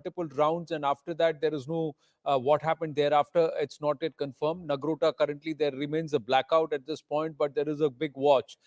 multiple rounds, and after that there is no what happened thereafter, it's not yet confirmed. Nagrota, currently there remains a blackout at this point, but there is a big watch.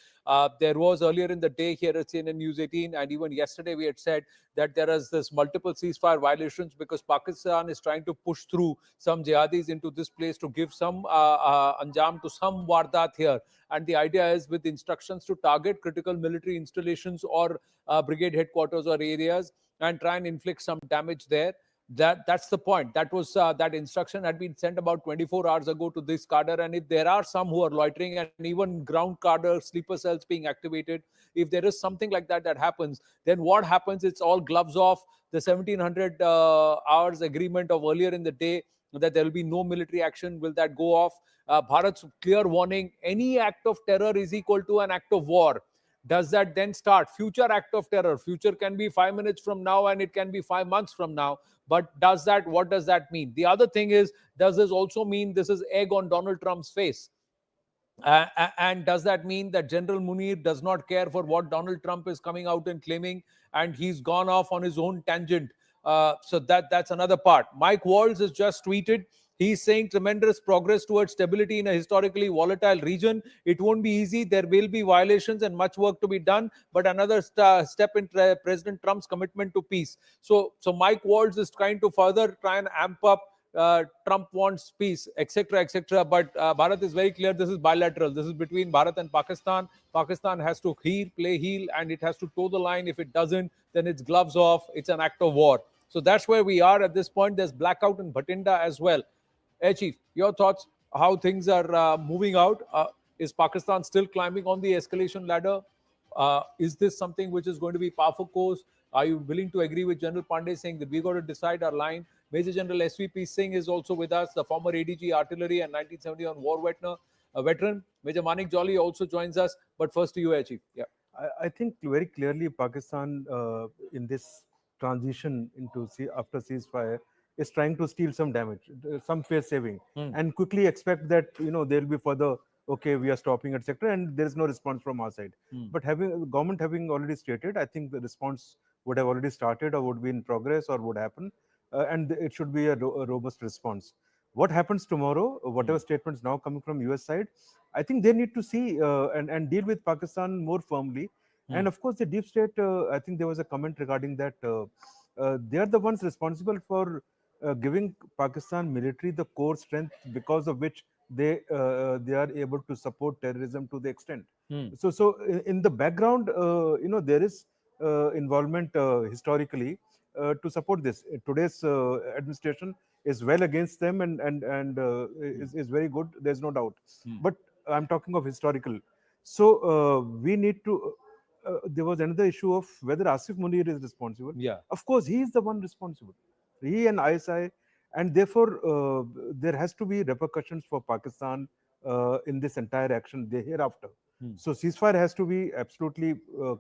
There was earlier in the day here at CNN News 18, and even yesterday we had said that there is this multiple ceasefire violations because Pakistan is trying to push through some jihadis into this place to give some anjam to some wardat here. And the idea is with instructions to target critical military installations or brigade headquarters or areas and try and inflict some damage there. That's the point. That was that instruction had been sent about 24 hours ago to this cadre, and if there are some who are loitering and even ground cadre sleeper cells being activated, if there is something like that that happens, then what happens? It's all gloves off. The 1700 hours agreement of earlier in the day that there will be no military action, will that go off? Bharat's clear warning: any act of terror is equal to an act of war. Does that then start future act of terror? Future can be 5 minutes from now and it can be 5 months from now. But what does that mean? The other thing is, does this also mean this is egg on Donald Trump's face? And does that mean that General Munir does not care for what Donald Trump is coming out and claiming, and he's gone off on his own tangent? So that's another part. Mike Waltz has just tweeted. He's saying tremendous progress towards stability in a historically volatile region. It won't be easy. There will be violations and much work to be done, but another step in President Trump's commitment to peace. So Mike Waltz is trying to further try and amp up Trump wants peace, etc., etc. But Bharat is very clear. This is bilateral. This is between Bharat and Pakistan. Pakistan has to play heel, and it has to toe the line. If it doesn't, then it's gloves off. It's an act of war. So that's where we are at this point. There's blackout in Bhatinda as well. Hey, Chief, your thoughts? How things are moving out? Is Pakistan still climbing on the escalation ladder? Is this something which is going to be par for course? Are you willing to agree with General Pandey saying that we got to decide our line? Major General SVP Singh is also with us, the former ADG Artillery and 1971 war veteran. Major Manik Jolly also joins us. But first to you, Chief. Yeah. I think very clearly Pakistan in this transition into after ceasefire is trying to steal some damage, some face saving, and quickly expect that there will be further. Okay, we are stopping, etc., and there is no response from our side. But government having already stated, I think the response would have already started, or would be in progress, or would happen, and it should be a robust response. What happens tomorrow? Whatever statements now coming from US side, I think they need to see and deal with Pakistan more firmly. And of course, the deep state. I think there was a comment regarding that they are the ones responsible for giving Pakistan military the core strength because of which they are able to support terrorism to the extent. So in the background, there is involvement historically to support this. Today's administration is well against them and is very good. There's no doubt. But I'm talking of historical. So we need to. There was another issue of whether Asif Munir is responsible. Yeah. Of course, he is the one responsible. He and ISI, and therefore there has to be repercussions for Pakistan in this entire action hereafter. So ceasefire has to be absolutely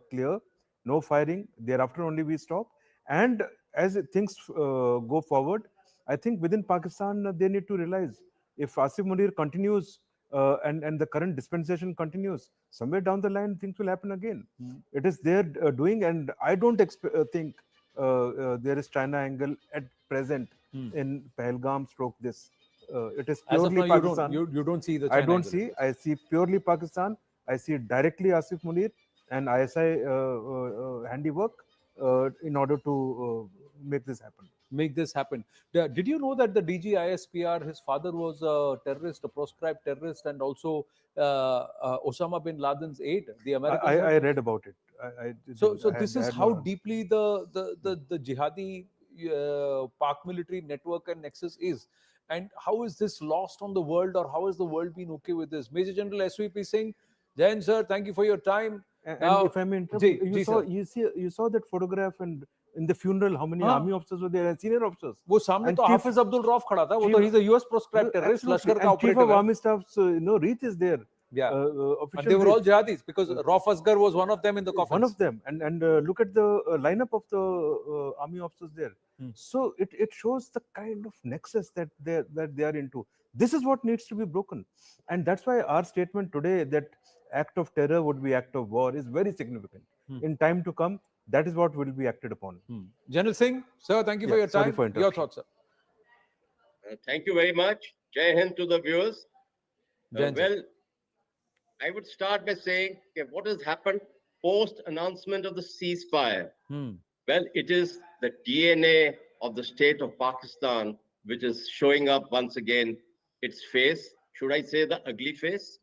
clear. No firing. Thereafter only we stop. And as things go forward, I think within Pakistan they need to realize if Asif Munir continues and the current dispensation continues, somewhere down the line things will happen again. It is their doing, and I don't think there is China angle at present in Pahalgam stroke this. It is purely now, Pakistan. You don't see the China I don't angle. see. I see purely Pakistan. I see directly Asif Munir and ISI handiwork in order to make this happen. Did you know that the DG ISPR, his father was a terrorist, a proscribed terrorist, and also Osama bin Laden's aide? The Americans. I read about it. So this is how deeply the jihadi Pak military network and nexus is. And how is this lost on the world, or how has the world been okay with this? Major General SVP Singh, Jain sir, thank you for your time. And if I may interrupt, you saw that photograph, and in the funeral, how many army officers were there and senior officers? वो सामने तो Hafiz Abdul Rauf खड़ा था. वो तो he's a US proscribed terrorist, लश्कर का operative. Chief of Army Staff's Reith is there. Yeah, and they were all jihadis because Rauf Asghar was one of them in the coffins. One of them, and look at the lineup of the army officers there. So it shows the kind of nexus that they are into. This is what needs to be broken, and that's why our statement today that act of terror would be act of war is very significant. In time to come, That is what will be acted upon. General Singh, sir, thank you for your Sorry time. for Your interruption. thoughts, sir. Thank you very much. Jai Hind to the viewers. Jain sir. Well, I would start by saying what has happened post announcement of the ceasefire. Well, it is the DNA of the state of Pakistan which is showing up once again its face. Should I say the ugly face?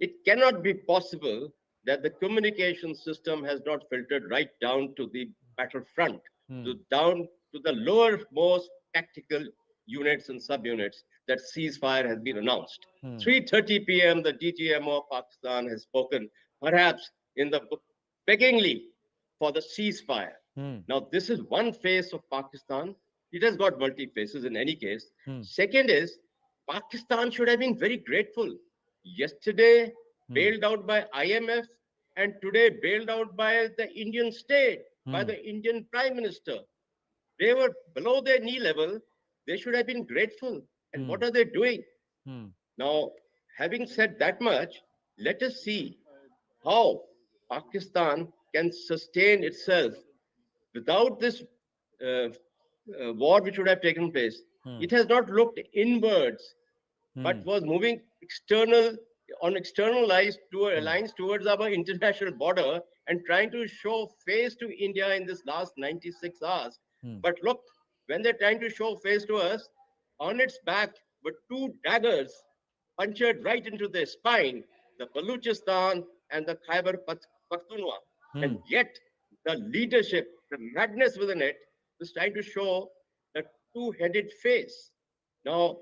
It cannot be possible that the communication system has not filtered right down to the battlefront, down to the lowermost tactical units and subunits that ceasefire has been announced. 3:30 p.m., the DGMO of Pakistan has spoken, perhaps in the beggingly for the ceasefire. Now, this is one face of Pakistan. It has got multi faces in any case. Second is, Pakistan should have been very grateful. Yesterday, bailed out by IMF, and today bailed out by the Indian state, by the Indian Prime Minister. They were below their knee level. They should have been grateful. And what are they doing? Now, having said that much, let us see how Pakistan can sustain itself without this uh, war which would have taken place. It has not looked inwards, but was moving external lines towards our international border and trying to show face to India in this last 96 hours. But look, when they're trying to show face to us, on its back were two daggers punctured right into their spine, the Baluchistan and the Khyber Pakhtunkhwa. And yet, the leadership, the madness within it, is trying to show the two-headed face. Now,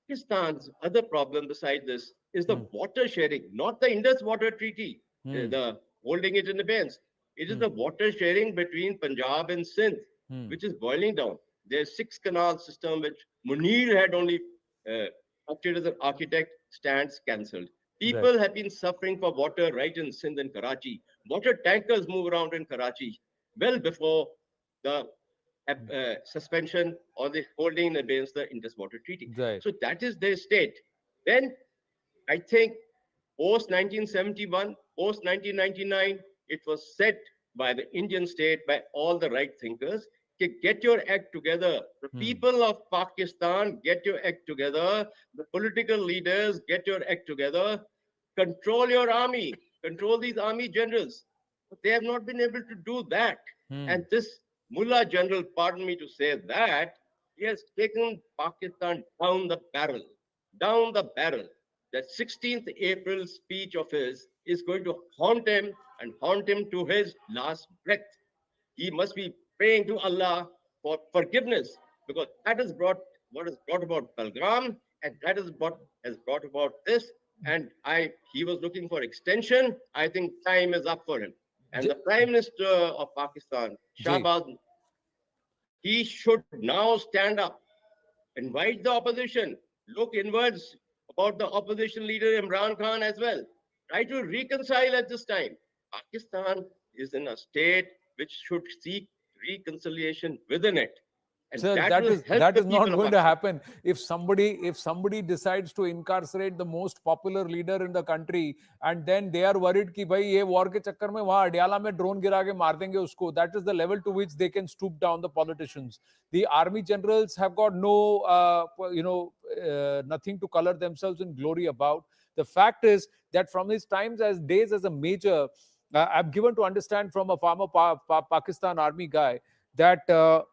Pakistan's other problem beside this is the water sharing, not the Indus Water Treaty, the holding it in abeyance. It is the water sharing between Punjab and Sindh, which is boiling down. There's 6 canal system which Munir had only acted as an architect, stands cancelled. People have been suffering for water right in Sindh and Karachi. Water tankers move around in Karachi well before the suspension or the holding against the Indus Water Treaty. So that is their state. Then I think post 1971, post 1999, it was said by the Indian state, by all the right thinkers, get your act together. The people of Pakistan, get your act together. The political leaders, get your act together. Control your army, control these army generals. But they have not been able to do that. And this Mullah general, pardon me to say that, he has taken Pakistan down the barrel, down the barrel. That 16th April speech of his is going to haunt him and haunt him to his last breath. He must be praying to Allah for forgiveness, because that has brought what has brought about Pahalgam, and that is what has brought about this. And he was looking for extension. I think time is up for him. And the Prime Minister of Pakistan, Shahbaz, he should now stand up, invite the opposition, look inwards about the opposition leader Imran Khan as well. Try to reconcile at this time. Pakistan is in a state which should seek reconciliation within it. And Sir, that is not going to happen. If somebody decides to incarcerate the most popular leader in the country, and then they are worried कि भाई ये war के चक्कर में वहाँ अडियाला में drone गिरा के मार देंगे उसको. That is the level to which they can stoop down the politicians. The army generals have got no, nothing to color themselves in glory about. The fact is that from his days as a major, I've given to understand from a former Pakistan army guy that.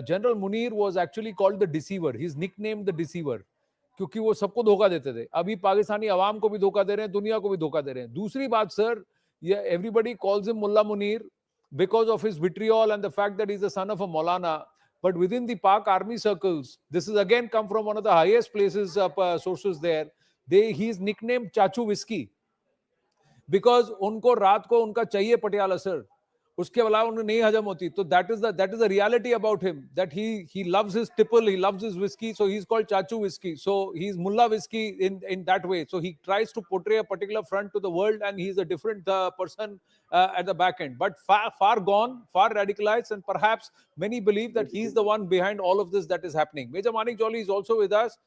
General Munir was actually called the deceiver. He's nicknamed the deceiver क्योंकि वो सबको धोखा देते थे. अभी पाकिस्तानी अवाम को भी धोखा दे रहे हैं, दुनिया को भी धोखा दे रहे हैं. दूसरी बात sir, everybody calls him Mullah Munir because of his vitriol and the fact that he's the son of a Maulana. But within the Pak army circles, this is again come from one of the highest places sources there. He's nicknamed Chachu Whiskey because उनको रात को उनका चाहिए Patiala sir. उसके अलावा उन्हें नहीं हजम होती. तो that is the reality about him, that he loves his tipple, he loves his whiskey, so he's called Chachu Whiskey. So he's Mullah Whiskey in that way. So he tries to portray a particular front to the world, and he's a different person at the back end, but far gone, far radicalized, and perhaps many believe that he's the one behind all of this that is happening. Major Manik Jolly is also with us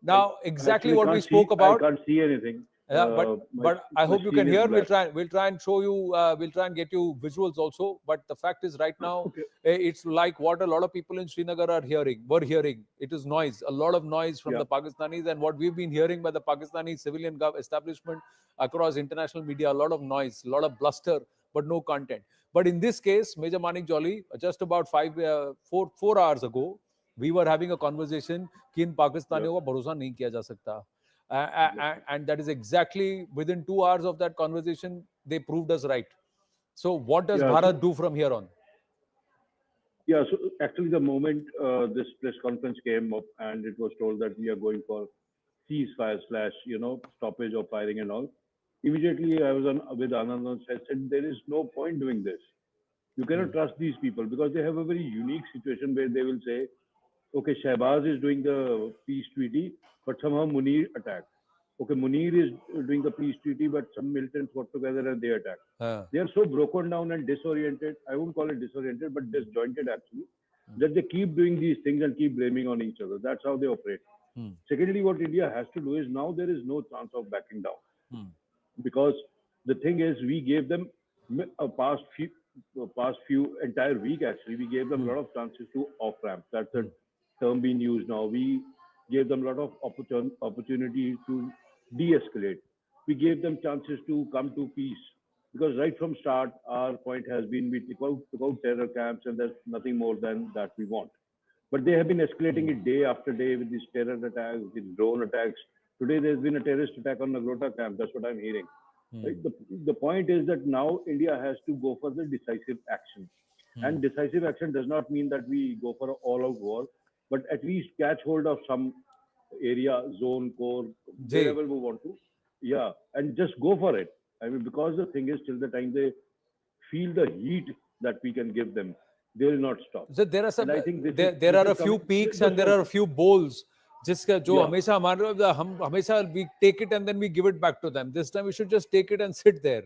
now. Exactly what we spoke about. I can't see anything. Yeah, My but I hope you can machine is hear. black. We'll try and show you. We'll try and get you visuals also. But the fact is, right now, Okay. it's like what a lot of people in Srinagar are hearing. Were hearing. It is noise. A lot of noise from Yeah. the Pakistanis, and what we've been hearing by the Pakistani civilian establishment across international media. A lot of noise, a lot of bluster, but no content. But in this case, Major Manik Jolly, just about 4 hours ago, we were having a conversation कि इन Yeah. पाकिस्तानियों का भरोसा नहीं किया जा सकता. Exactly. And that is exactly within 2 hours of that conversation, they proved us right. So, what does Yeah. Bharat So do from here on? yeah. So actually, the moment this press conference came up and it was told that we are going for ceasefire slash stoppage of firing and all, immediately I was on with Anand and said there is no point doing this. You cannot trust these people because they have a very unique situation where they will say, okay, Shahbaz is doing the peace treaty, but somehow Munir attacked. Okay, Munir is doing the peace treaty, but some militants got together and they attacked. They are so broken down and disoriented. I won't call it disoriented, but disjointed actually, that they keep doing these things and keep blaming on each other. That's how they operate. Secondly, what India has to do is now there is no chance of backing down because the thing is we gave them a past few entire week actually we gave them a lot of chances to off ramp. That's the term being used now. We gave them a lot of opportunity to de-escalate. We gave them chances to come to peace because right from start our point has been we took out terror camps and there's nothing more than that we want. But they have been escalating it day after day with these terror attacks, with drone attacks. Today there's been a terrorist attack on Nagrota camp. That's what I'm hearing. Right? The point is that now India has to go for the decisive action. And decisive action does not mean that we go for an all-out war, but at least catch hold of some area, zone, core, Jay, wherever we want to. Yeah, and just go for it. I mean, because the thing is, till the time they feel the heat that we can give them, they will not stop. so there are And some I think there this are is a few coming. peaks The and there small are a peaks. few bowls. जिसका जो Yeah, हमेशा हमारे हम हमेशा we take it and then we give it back to them. This time we should just take it and sit there.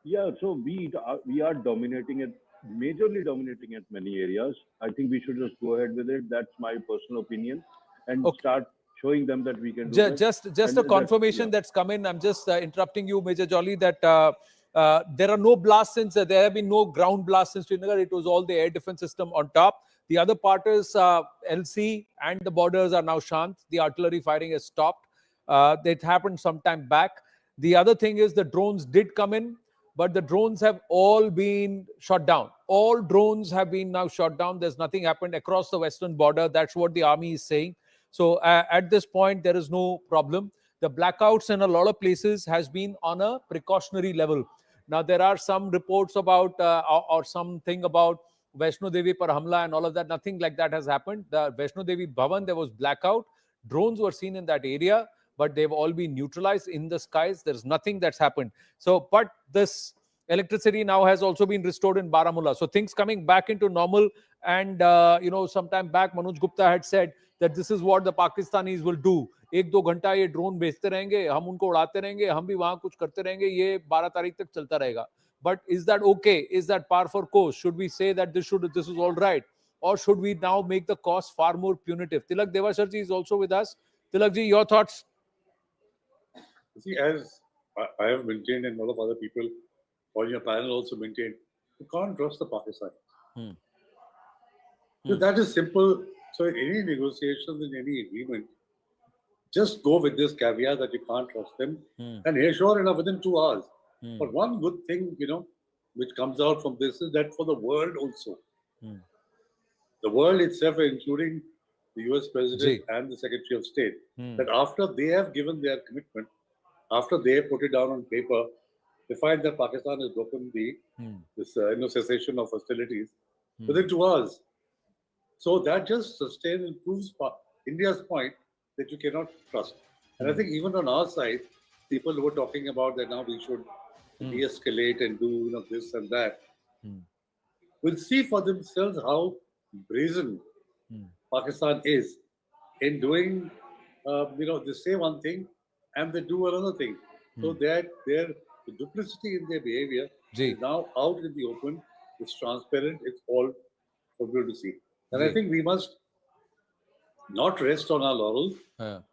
yeah. So we are dominating it, majorly dominating at many areas. I think we should just go ahead with it. That's my personal opinion, and Okay. start showing them that we can do that. Just And a that, confirmation yeah, that's come in. I'm just interrupting you, Major Jolly, that there are no blasts since there have been no ground blasts in Srinagar. It was all the air defense system on top. The other part is LC and the borders are now shant. The artillery firing has stopped. That happened some time back. The other thing is the drones did come in, but the drones have all been shot down. All drones have been now shot down. There's nothing happened across the western border. That's what the army is saying. So at this point, there is no problem. The blackouts in a lot of places has been on a precautionary level. Now there are some reports about or something about Vaishno Devi par hamla and all of that. Nothing like that has happened. The Vaishno Devi Bhavan, there was blackout. Drones were seen in that area, but they've all been neutralized in the skies. There's nothing that's happened. So, but this electricity now has also been restored in Baramulla. So things coming back into normal. And sometime back, Manoj Gupta had said that this is what the Pakistanis will do. एक दो घंटा ये drone भेजते रहेंगे, हम उनको उड़ाते रहेंगे, हम भी वहां कुछ करते रहेंगे, ये 12 तारीख तक चलता रहेगा. But is that okay? Is that par for course? Should we say that this is all right? Or should we now make the cost far more punitive? Tilak Devasharji is also with us. Tilakji, your thoughts? See, as I have maintained and a lot of other people on your panel also maintained, you can't trust the Pakistanis. So that is simple. So in any negotiations, in any agreement, just go with this caveat that you can't trust them. And here, sure enough, within 2 hours. But one good thing, which comes out from this is that for the world also, the world itself, including the US President and the Secretary of State, that after they have given their commitment, after they put it down on paper, they find that Pakistan has broken this cessation of hostilities within 2 hours. So that just sustains and proves India's point that you cannot trust. And I think even on our side, people were talking about that now we should de-escalate and do this and that. Will see for themselves how brazen Pakistan is in doing, they say one thing and they do another thing. So that the duplicity in their behavior is now out in the open. It's transparent. It's all for people to see. And I think we must not rest on our laurels,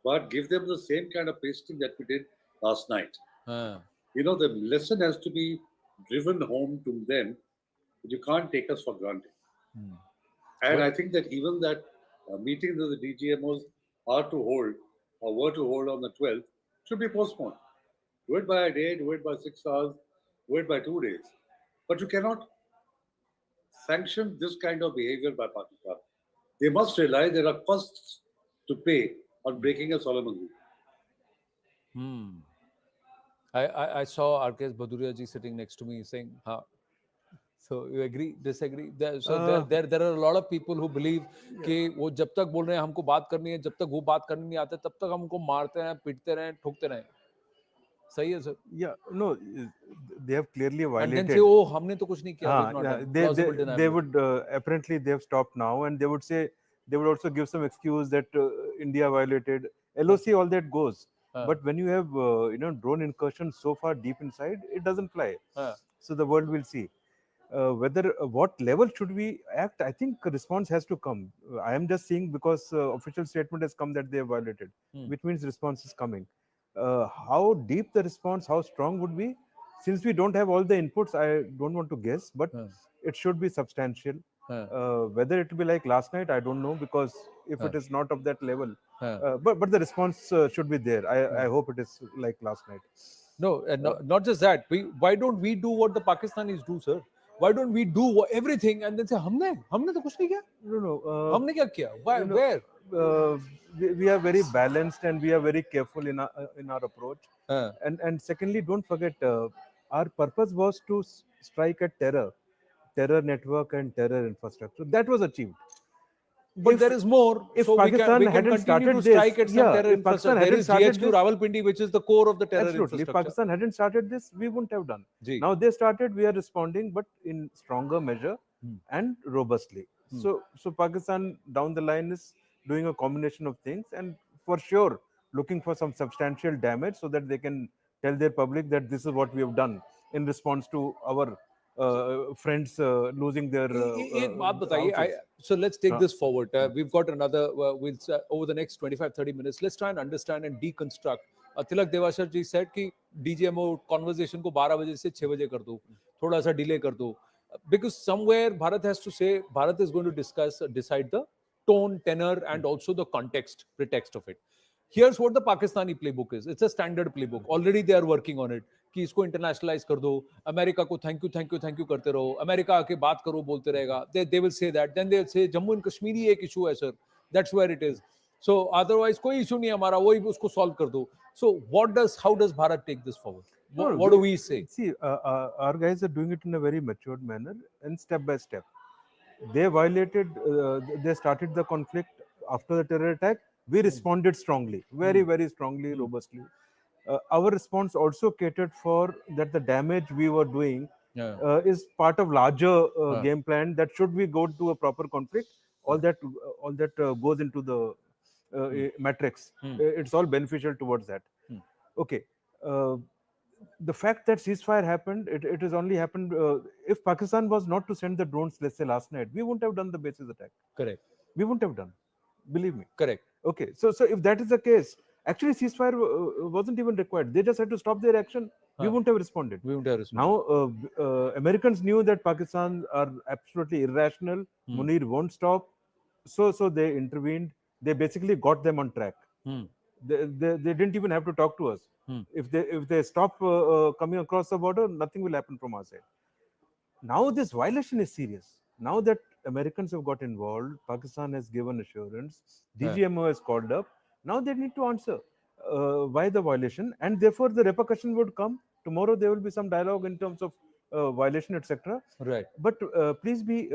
but give them the same kind of pasting that we did last night. The lesson has to be driven home to them that you can't take us for granted. And I think that even that meeting that the DGMOs are to hold or were to hold on the 12th should be postponed. Do it by a day, do it by 6 hours, do it by 2 days. But you cannot sanction this kind of behavior by Pakistan. They must realize there are costs to pay on breaking a solemn agreement. I saw R.K. Bhaduria ji sitting next to me saying, so you agree, disagree? There are a lot of people who believe कि वो जब तक बोल रहे हैं हमको बात करनी है, जब तक वो बात करने नहीं आते, तब तक हमको मारते रहें, पीटते रहें, ठोकते रहें. सही है sir? Yeah, no, they have clearly violated. And then say, oh, हमने तो कुछ नहीं किया. They would apparently they have stopped now, and they would also give some excuse that India violated LoC. All that goes. But when you have drone incursions so far deep inside, it doesn't fly. So the world will see. What level should we act? I think a response has to come. I am just saying because official statement has come that they have violated, which means response is coming. How deep the response, how strong would be? Since we don't have all the inputs, I don't want to guess, but it should be substantial. Whether it will be like last night, I don't know, because if it is not of that level, but the response should be there. I hope it is like last night. No, not just that. Why don't we do what the Pakistanis do, sir? Why don't we do everything and then say, हमने तो कुछ नहीं किया? No. हमने क्या किया? Why? Where? We are very balanced and we are very careful in our approach. And secondly, don't forget, our purpose was to strike at terror network and terror infrastructure. That was achieved. But there is more. If so Pakistan we can hadn't continue to started strike this, at some terror infrastructure. There is GHQ Rawalpindi, which is the core of the terror infrastructure. If Pakistan hadn't started this, we wouldn't have done. Now they started, we are responding, but in stronger measure and robustly. So Pakistan down the line is doing a combination of things, and for sure looking for some substantial damage so that they can tell their public that this is what we have done in response to our friends losing their so let's take this forward. We've got another over the next 25-30 minutes, let's try and understand and deconstruct. Tilak Devashar ji said कि DGMO conversation को 12 बजे से 6 बजे कर दो, थोड़ा सा delay कर दो, because somewhere Bharat has to say, Bharat is going to decide the tone, tenor, and also the pretext of it. Here's what the Pakistani playbook is. It's a standard playbook. Already they are working on it. कि इसको internationalize कर दो, America को thank you करते रहो, America आके बात करो बोलते रहेगा. They will say that. Then they'll say Jammu and Kashmir ही एक issue है sir. That's where it is. So otherwise कोई issue नहीं हमारा, वही उसको solve कर दो. So how does Bharat take this forward? What do we say? See, our guys are doing it in a very matured manner and step by step. They violated. They started the conflict after the terror attack. We responded strongly, very strongly, robustly. Our response also catered for that the damage we were doing is part of larger game plan that should we go to a proper conflict, all that goes into the matrix. It's all beneficial towards that. Okay. The fact that ceasefire happened, it has only happened if Pakistan was not to send the drones, let's say last night, we wouldn't have done the bases attack. Correct. We wouldn't have done. Believe me. Correct. Okay. So if that is the case, actually ceasefire wasn't even required. They just had to stop their action. We wouldn't have responded. Now Americans knew that Pakistan are absolutely irrational. Munir won't stop. So they intervened. They basically got them on track. They didn't even have to talk to us. If they stop coming across the border, nothing will happen from our side. Now this violation is serious. Now that Americans have got involved, Pakistan has given assurance, DGMO has called up. Now they need to answer why the violation, and therefore the repercussion would come. Tomorrow there will be some dialogue in terms of violation, etc. Right. But please be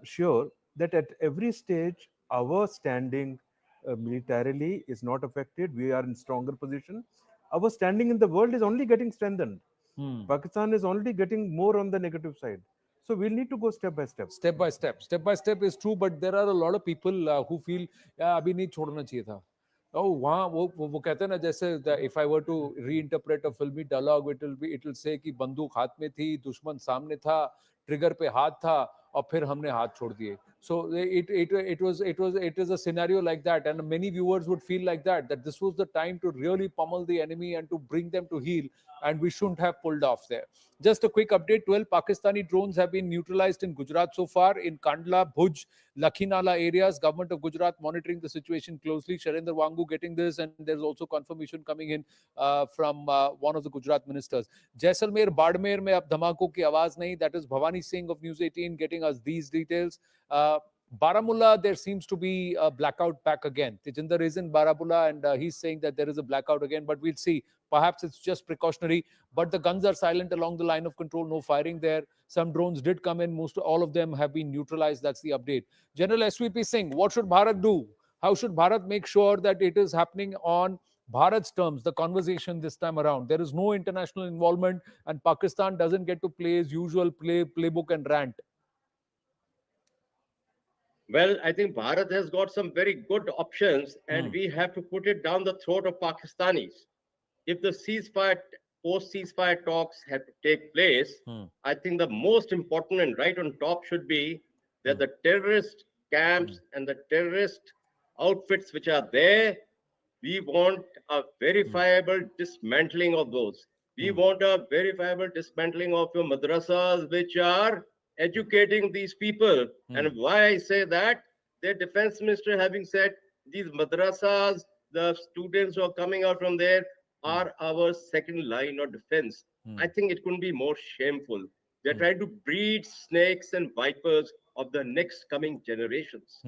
sure that at every stage our standing militarily is not affected. We are in stronger position. Our standing in the world is only getting strengthened. Pakistan is already getting more on the negative side. So we'll need to go step by step. Step by step. Step by step is true, but there are a lot of people who feel अभी नहीं छोड़ना चाहिए था. Oh, वहाँ वो कहते हैं ना, जैसे if I were to reinterpret a filmy dialogue, it will say कि बंदूक हाथ में थी, दुश्मन सामने था, ट्रिगर पे हाथ था, और फिर हमने हाथ छोड़ दिए. So it is a scenario like that, and many viewers would feel like that this was the time to really pummel the enemy and to bring them to heel, and we shouldn't have pulled off there. Just a quick update: 12 Pakistani drones have been neutralized in Gujarat so far, in Kandla, Bhuj, Lakhinala areas. Government of Gujarat monitoring the situation closely. Sharendra Wangu getting this, and there's also confirmation coming in from one of the Gujarat ministers. Jaisalmer, Badmer में अब धमाकों की आवाज नहीं. That is Bhavani Singh of News 18 getting us these details. Baramulla, there seems to be a blackout back again. Tejinder is in Baramulla, and he's saying that there is a blackout again, but we'll see. Perhaps it's just precautionary, but the guns are silent along the line of control. No firing there. Some drones did come in. All of them have been neutralized. That's the update. General SVP Singh, what should Bharat do? How should Bharat make sure that it is happening on Bharat's terms, the conversation this time around? There is no international involvement, and Pakistan doesn't get to play his usual playbook and rant. Well, I think Bharat has got some very good options, and we have to put it down the throat of Pakistanis. If the post-ceasefire talks have to take place, I think the most important and right on top should be that the terrorist camps and the terrorist outfits which are there, we want a verifiable dismantling of those. We want a verifiable dismantling of your madrasas which are educating these people. And why I say that, their defense minister having said these madrasas, the students who are coming out from there are our second line of defense. I think it couldn't be more shameful. They're trying to breed snakes and vipers of the next coming generations.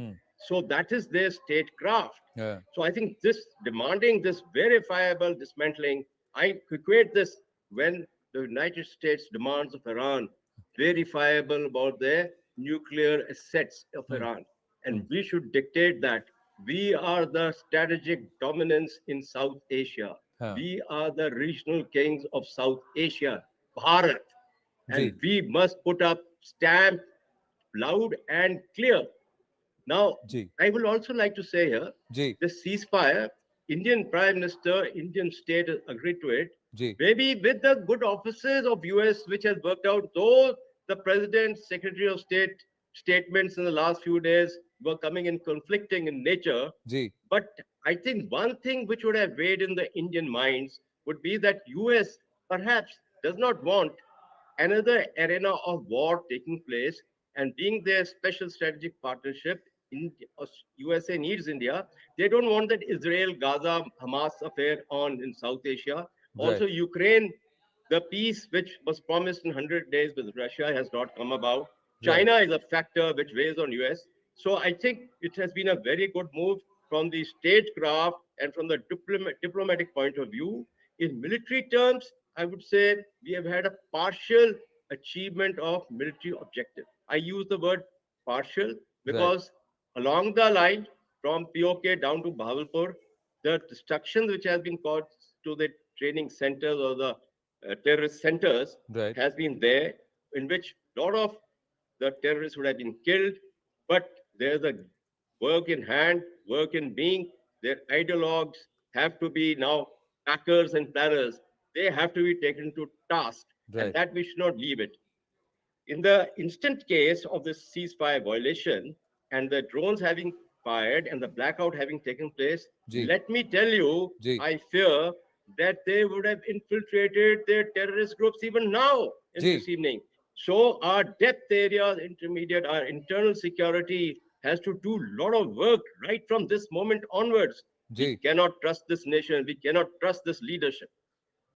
So that is their statecraft. Yeah. So I think this demanding this verifiable dismantling, I equate this when the United States demands of Iran verifiable about their nuclear assets of Iran. And we should dictate that we are the strategic dominance in South Asia. We are the regional kings of South Asia, Bharat. And we must put up stamp loud and clear. Now, I will also like to say here, the ceasefire, Indian Prime Minister, Indian state has agreed to it. Maybe with the good offices of US, which has worked out, though the President, Secretary of State statements in the last few days were coming in conflicting in nature. But I think one thing which would have weighed in the Indian minds would be that US perhaps does not want another arena of war taking place, and being their special strategic partnership, USA needs India. They don't want that Israel-Gaza Hamas affair on in South Asia. Also, Ukraine, the peace which was promised in 100 days with Russia has not come about. China is a factor which weighs on US. So I think it has been a very good move from the statecraft and from the diplomatic point of view. In military terms, I would say we have had a partial achievement of military objective. I use the word partial because along the line from POK down to Bahawalpur, the destruction which has been caused to the training centers or the terrorist centers has been there, in which a lot of the terrorists would have been killed. But there's a work in hand, work in being. Their ideologues have to be now packers and planners. They have to be taken to task, and that we should not leave it. In the instant case of this ceasefire violation and the drones having fired and the blackout having taken place, let me tell you, I fear that they would have infiltrated their terrorist groups even now in this evening. So our depth areas, intermediate, our internal security has to do a lot of work right from this moment onwards. We cannot trust this nation. We cannot trust this leadership.